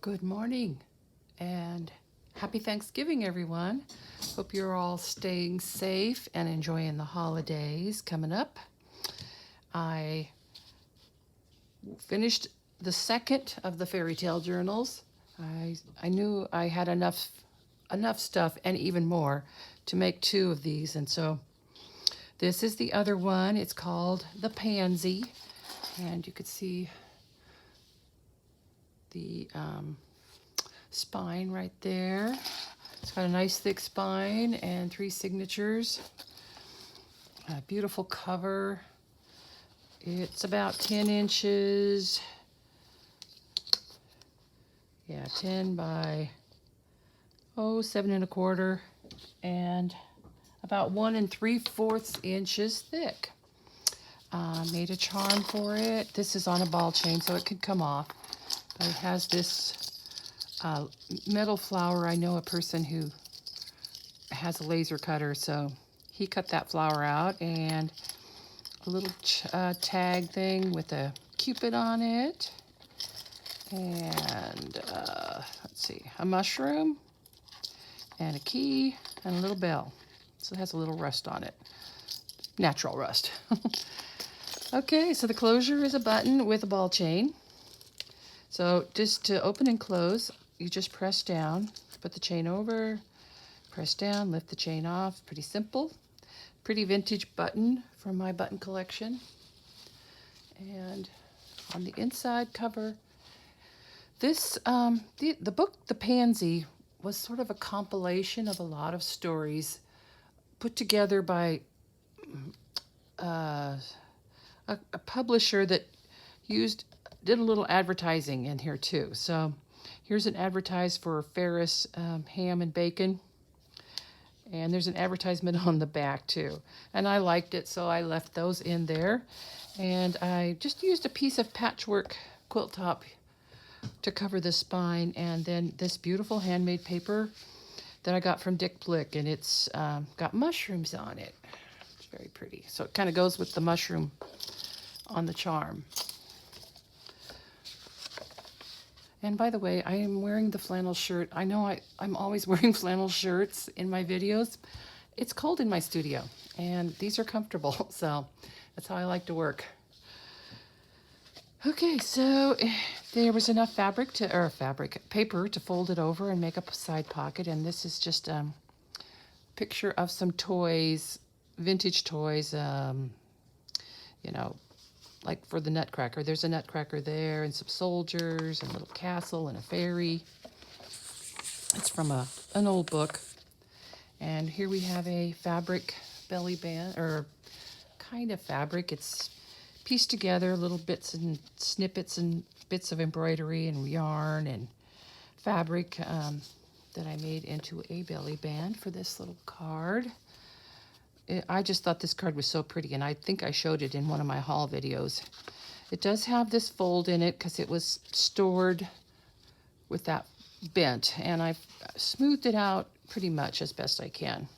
Good morning and happy Thanksgiving, everyone. Hope you're all staying safe and enjoying the holidays coming up. I finished the second of the fairy tale journals. I knew I had enough stuff and even more to make two of these, and so this is the other one. It's called the Pansy, and you could see the spine right there. It's got a nice thick spine and 3 signatures. A beautiful cover. It's about 10 inches. Yeah, 10 by 7 1/4, and about 1 3/4 inches thick. Made a charm for it. This is on a ball chain, so it could come off. But it has this metal flower. I know a person who has a laser cutter, so he cut that flower out, and a little tag thing with a cupid on it, and let's see, a mushroom, and a key, and a little bell. So it has a little rust on it, natural rust. Okay, so the closure is a button with a ball chain. So just to open and close, you just press down, put the chain over, press down, lift the chain off. Pretty simple. Pretty vintage button from my button collection. And on the inside cover, this the book The Pansy was sort of a compilation of a lot of stories put together by a publisher that did a little advertising in here too. So here's an advertise for Ferris ham and bacon. And there's an advertisement on the back too. And I liked it, so I left those in there. And I just used a piece of patchwork quilt top to cover the spine. And then this beautiful handmade paper that I got from Dick Blick. And it's got mushrooms on it. It's very pretty. So it kind of goes with the mushroom on the charm. And by the way, I am wearing the flannel shirt. I know I'm always wearing flannel shirts in my videos. It's cold in my studio, and these are comfortable, so that's how I like to work. Okay, so there was enough paper to fold it over and make a side pocket, and this is just a picture of some toys, vintage toys, like for the Nutcracker. There's a Nutcracker there, and some soldiers, and a little castle, and a fairy. It's from an old book. And here we have a fabric belly band, or kind of fabric. It's pieced together, little bits and snippets and bits of embroidery and yarn and fabric that I made into a belly band for this little card. I just thought this card was so pretty, and I think I showed it in one of my haul videos. It does have this fold in it because it was stored with that bent, and I've smoothed it out pretty much as best I can.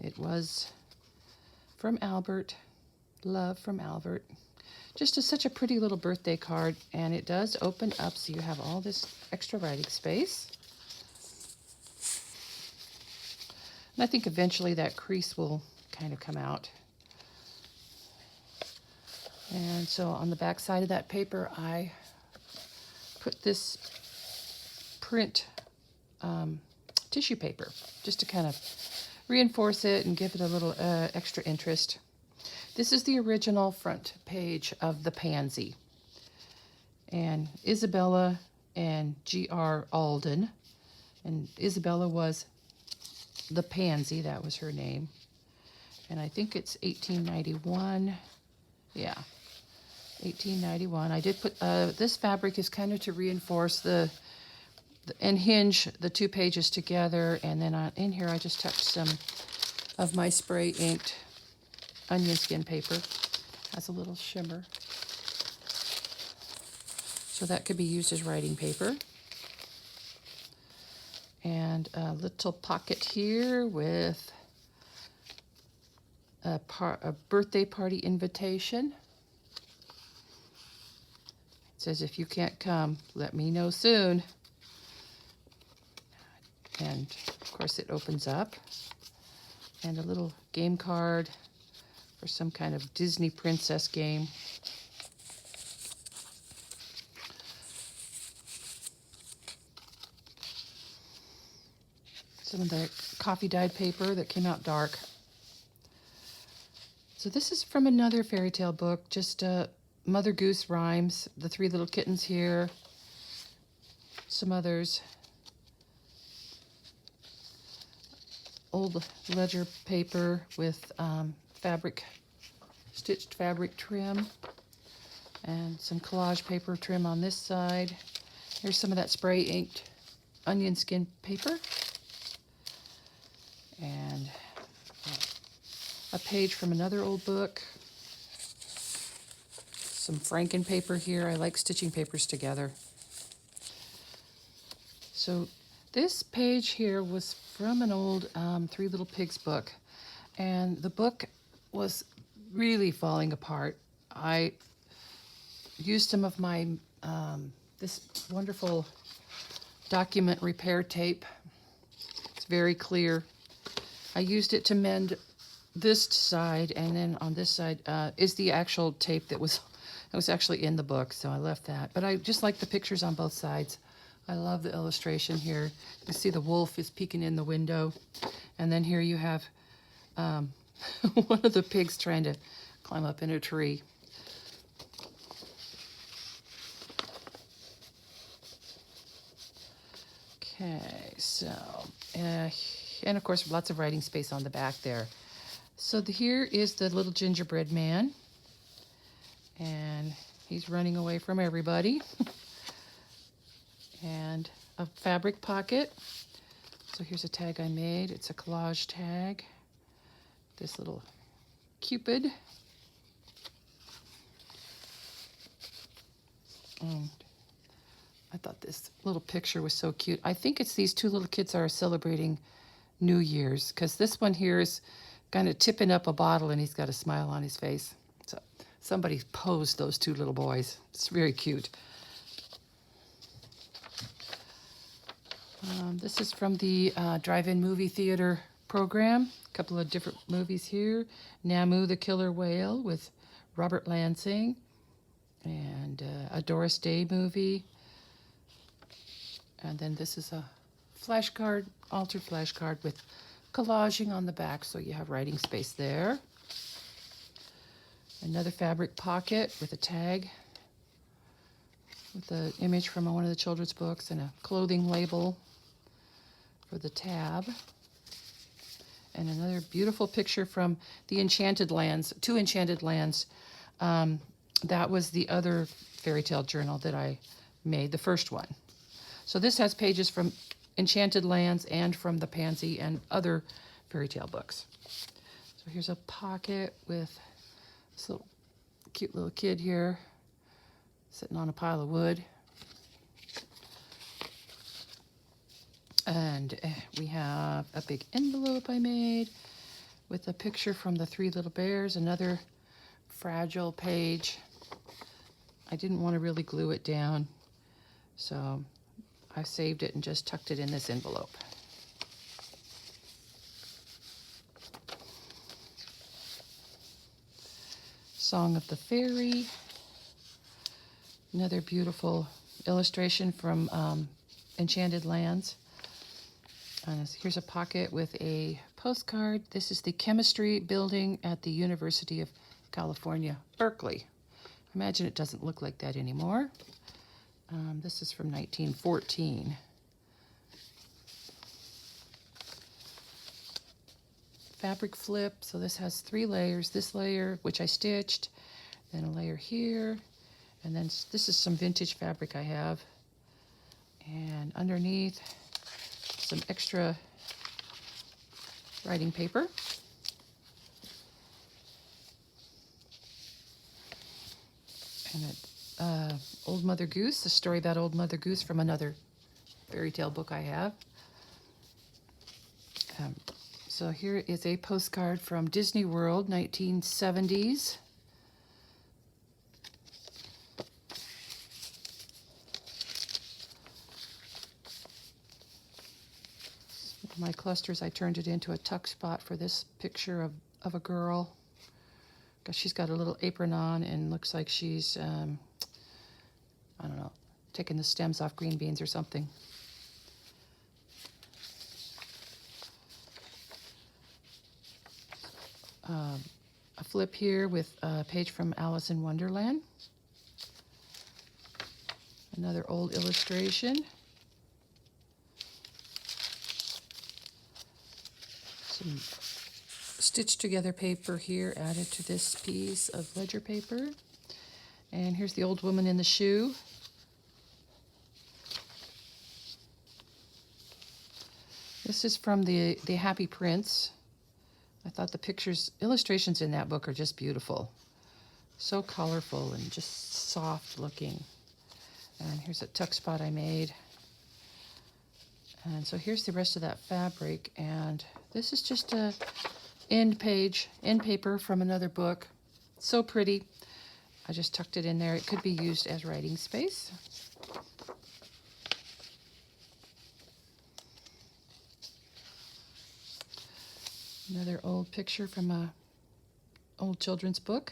It was from Albert. Love from Albert. Just such a pretty little birthday card, and it does open up so you have all this extra writing space. And I think eventually that crease will kind of come out. And so on the back side of that paper, I put this print tissue paper just to kind of reinforce it and give it a little extra interest. This is the original front page of The Pansy. And Isabella and G.R. Alden. And Isabella was the Pansy, that was her name. And I think it's 1891. Yeah, 1891. I did put, this fabric is kind of to reinforce and hinge the 2 pages together. And then in here I just touched some of my spray inked onion skin paper. Has a little shimmer. So that could be used as writing paper. And a little pocket here with a birthday party invitation. says, if you can't come, let me know soon. And of course it opens up. And a little game card for some kind of Disney princess game. Some of the coffee dyed paper that came out dark. So this is from another fairy tale book, just Mother Goose rhymes, the three little kittens here, some others. Old ledger paper with stitched fabric trim, and some collage paper trim on this side. Here's some of that spray inked onion skin paper, and a page from another old book. Some Franken paper here. I like stitching papers together. So this page here was from an old Three Little Pigs book, and the book was really falling apart. I used some of my this wonderful document repair tape. It's very clear. I used it to mend this side, and then on this side is the actual tape that was actually in the book, so I left that. But I just like the pictures on both sides. I love the illustration here. You see the wolf is peeking in the window, and then here you have one of the pigs trying to climb up in a tree. Okay, so, and of course lots of writing space on the back there. So here is the little gingerbread man, and he's running away from everybody. And a fabric pocket. So here's a tag I made. It's a collage tag. This little Cupid. And I thought this little picture was so cute. I think it's these two little kids are celebrating New Year's, because this one here is kind of tipping up a bottle and he's got a smile on his face. So somebody posed those two little boys. It's very cute. This is from the drive-in movie theater program. A couple of different movies here. Namu the Killer Whale with Robert Lansing, and a Doris Day movie. And then this is a flashcard, altered flashcard with collaging on the back, so you have writing space there. Another fabric pocket with a tag with an image from one of the children's books and a clothing label for the tab. And another beautiful picture from the Enchanted Lands, two Enchanted Lands. That was the other fairy tale journal that I made, the first one. So this has pages from Enchanted Lands and from the Pansy and other fairy tale books. So here's a pocket with this little cute little kid here sitting on a pile of wood. And we have a big envelope I made with a picture from the Three Little Bears, another fragile page. I didn't want to really glue it down, so I saved it and just tucked it in this envelope. Song of the Fairy. Another beautiful illustration from Enchanted Lands. And here's a pocket with a postcard. This is the chemistry building at the University of California, Berkeley. Imagine it doesn't look like that anymore. This is from 1914. Fabric flip, so this has 3 layers. This layer, which I stitched, then a layer here, and then this is some vintage fabric I have. And underneath, some extra writing paper. And Old Mother Goose, a story about Old Mother Goose from another fairy tale book I have. So here is a postcard from Disney World, 1970s. my clusters, I turned it into a tuck spot for this picture of a girl. She's got a little apron on and looks like she's, I don't know, taking the stems off green beans or something. A flip here with a page from Alice in Wonderland. Another old illustration. Some stitched together paper here added to this piece of ledger paper. And here's the old woman in the shoe. This is from the Happy Prince. I thought the illustrations in that book are just beautiful. So colorful and just soft looking. And here's a tuck spot I made. And so here's the rest of that fabric. And this is just a end paper from another book. So pretty. I just tucked it in there. It could be used as writing space. Another old picture from a old children's book.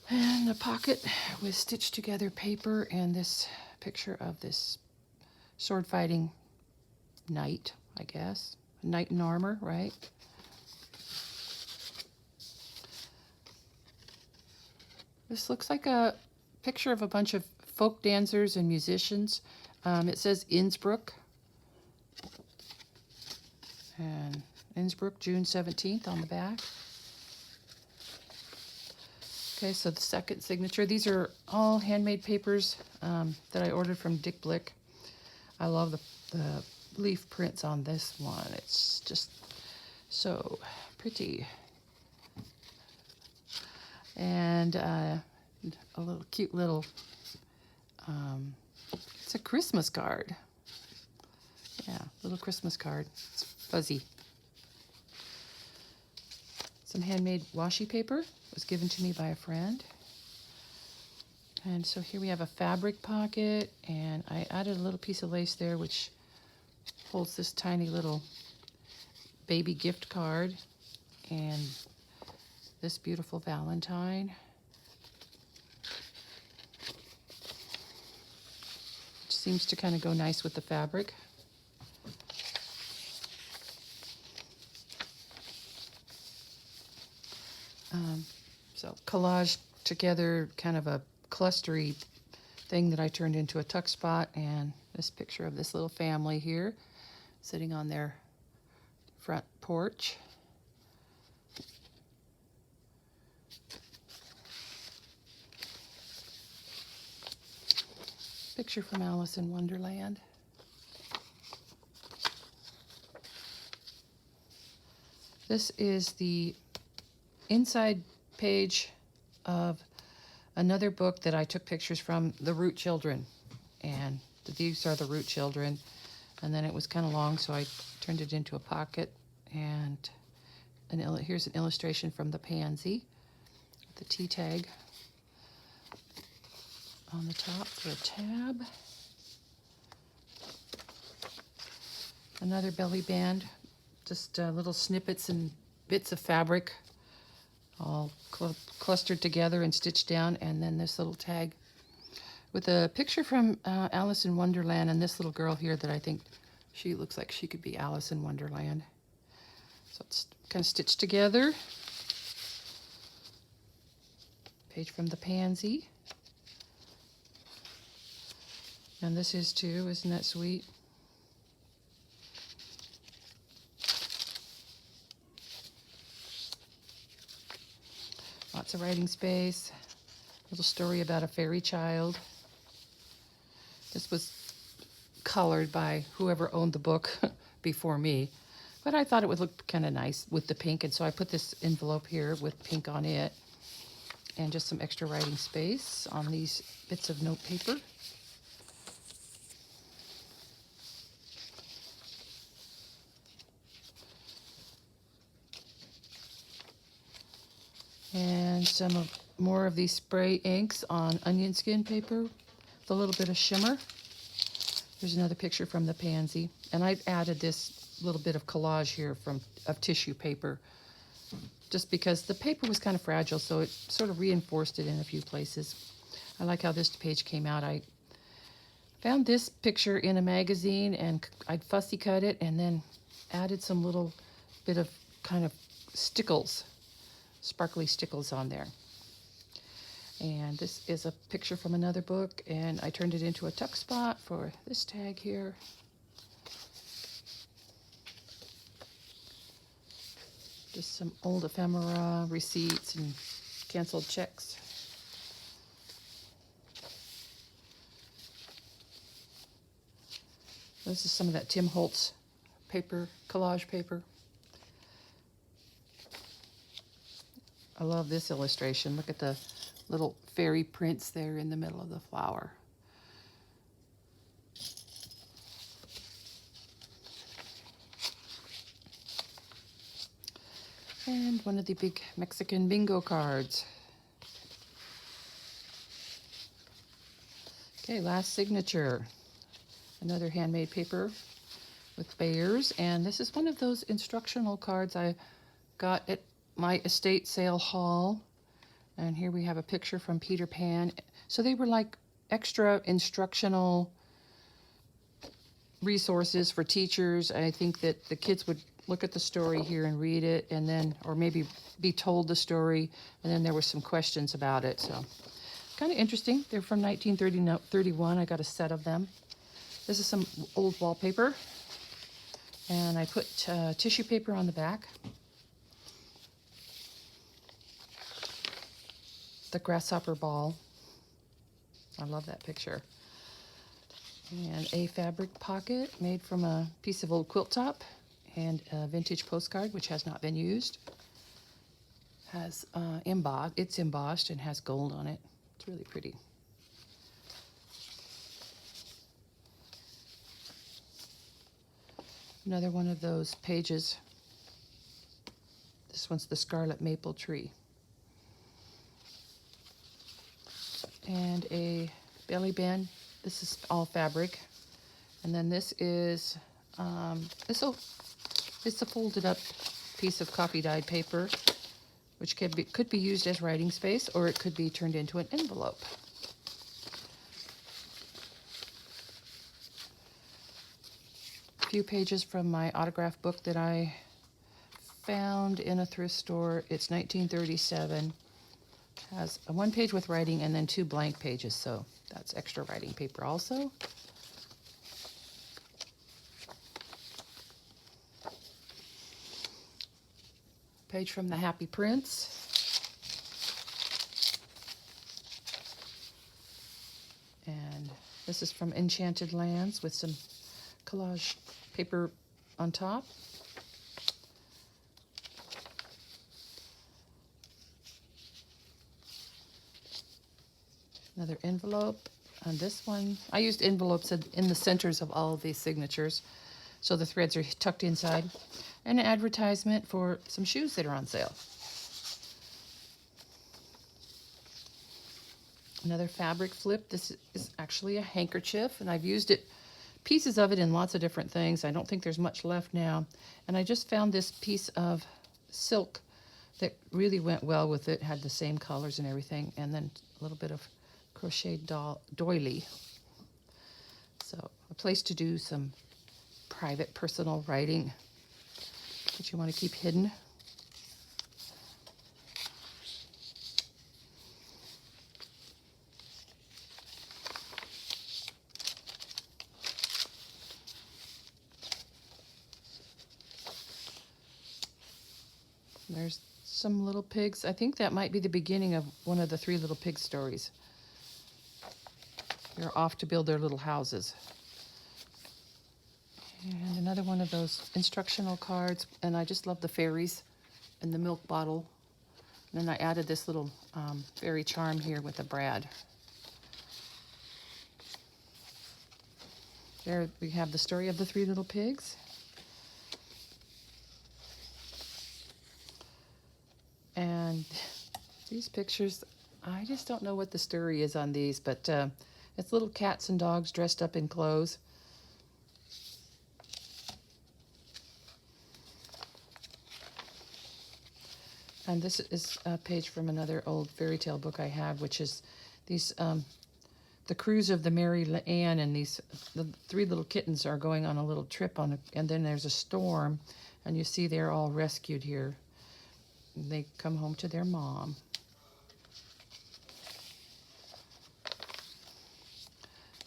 And a pocket with stitched together paper and this picture of this sword fighting knight, I guess. A knight in armor, right? This looks like a picture of a bunch of folk dancers and musicians. It says Innsbruck. And Innsbruck, June 17th on the back. Okay, so the second signature. These are all handmade papers that I ordered from Dick Blick. I love the leaf prints on this one. It's just so pretty. And a little cute little, it's a Christmas card. Yeah, little Christmas card. It's fuzzy. Some handmade washi paper was given to me by a friend. And so here we have a fabric pocket, and I added a little piece of lace there which holds this tiny little baby gift card and this beautiful Valentine. Which seems to kind of go nice with the fabric. So collage together kind of a clustery thing that I turned into a tuck spot, and this picture of this little family here sitting on their front porch. Picture from Alice in Wonderland. This is the inside page of another book that I took pictures from, The Root Children. And these are the Root Children. And then it was kind of long, so I turned it into a pocket. And here's an illustration from the Pansy, the T tag on the top for a tab. Another belly band, just little snippets and bits of fabric all clustered together and stitched down, and then this little tag with a picture from Alice in Wonderland and this little girl here that I think she looks like she could be Alice in Wonderland. So it's kind of stitched together. Page from the Pansy. And this is too, isn't that sweet? Lots of writing space. A little story about a fairy child. This was colored by whoever owned the book before me. But I thought it would look kind of nice with the pink, and so I put this envelope here with pink on it. And just some extra writing space on these bits of note paper. And more of these spray inks on onion skin paper with a little bit of shimmer. There's another picture from the Pansy. And I've added this little bit of collage here of tissue paper, just because the paper was kind of fragile, so it sort of reinforced it in a few places. I like how this page came out. I found this picture in a magazine, and I'd fussy cut it and then added some little bit of kind of stickles, sparkly stickles on there. And this is a picture from another book, and I turned it into a tuck spot for this tag here. Just some old ephemera, receipts, and canceled checks. This is some of that Tim Holtz paper, collage paper. I love this illustration. Look at the little fairy prints there in the middle of the flower. And one of the big Mexican bingo cards. Okay, last signature. Another handmade paper with bears, and this is one of those instructional cards I got at my estate sale haul. And here we have a picture from Peter Pan. So they were like extra instructional resources for teachers. I think that the kids would look at the story here and read it, and then, or maybe be told the story, and then there were some questions about it. So kind of interesting. They're from 1931. I got a set of them. This is some old wallpaper, and I put tissue paper on the back. The grasshopper ball. I love that picture. And a fabric pocket made from a piece of old quilt top, and a vintage postcard which has not been used. Has it's embossed and has gold on it. It's really pretty. Another one of those pages. This one's the Scarlet Maple Tree. And a belly band. This is all fabric. And then this is, it's a folded up piece of coffee dyed paper, which could be used as writing space, or it could be turned into an envelope. A few pages from my autograph book that I found in a thrift store. It's 1937. Has a one page with writing and then 2 blank pages, so that's extra writing paper also. Page from the Happy Prince. And this is from Enchanted Lands with some collage paper on top. Another envelope. On this one, I used envelopes in the centers of all of these signatures, so the threads are tucked inside. And an advertisement for some shoes that are on sale. Another fabric flip. This is actually a handkerchief, and I've used pieces of it in lots of different things. I don't think there's much left now. And I just found this piece of silk that really went well with it. Had the same colors and everything, and then a little bit of crocheted doily. So a place to do some private, personal writing that you want to keep hidden. There's some little pigs. I think that might be the beginning of one of the 3 Little Pig stories. They're off to build their little houses. And another one of those instructional cards, and I just love the fairies and the milk bottle. And then I added this little fairy charm here with a brad. There we have the story of the 3 Little Pigs. And these pictures, I just don't know what the story is on these, but It's little cats and dogs dressed up in clothes. And this is a page from another old fairy tale book I have, which is these the cruise of the Mary Ann, and the three little kittens are going on a little trip and then there's a storm, and you see they're all rescued here. They come home to their mom.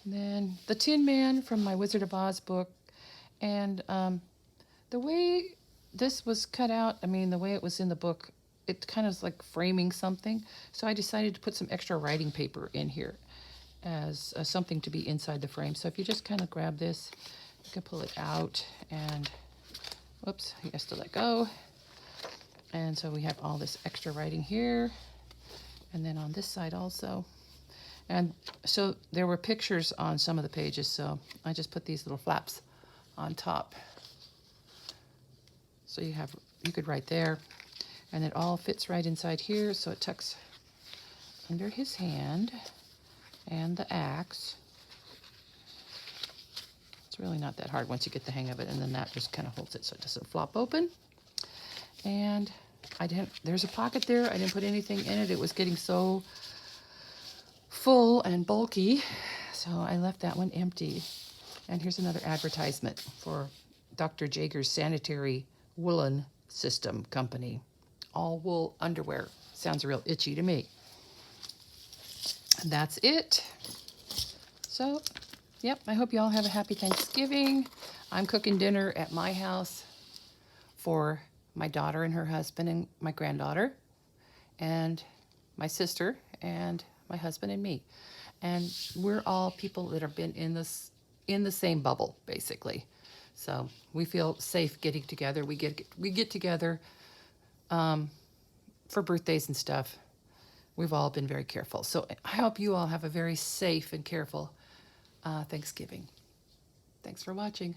And then the Tin Man from my Wizard of Oz book, and the way this was cut out, I mean, the way it was in the book, it kind of was like framing something. So I decided to put some extra writing paper in here as something to be inside the frame. So if you just kind of grab this, you can pull it out, and whoops, he has to let go. And so we have all this extra writing here, and then on this side also. And so there were pictures on some of the pages, so I just put these little flaps on top. So you could write there, and it all fits right inside here, so it tucks under his hand and the axe. It's really not that hard once you get the hang of it, and then that just kind of holds it so it doesn't flop open. And there's a pocket there. I didn't put anything in it. It was getting so full and bulky, so I left that one empty. And here's another advertisement for Dr. Jager's Sanitary Woolen System Company. All wool underwear. Sounds real itchy to me. And that's it. So, yep, I hope you all have a happy Thanksgiving. I'm cooking dinner at my house for my daughter and her husband and my granddaughter and my sister and my husband and me. And we're all people that have been in the same bubble, basically. So we feel safe getting together. We get together for birthdays and stuff. We've all been very careful. So I hope you all have a very safe and careful Thanksgiving. Thanks for watching.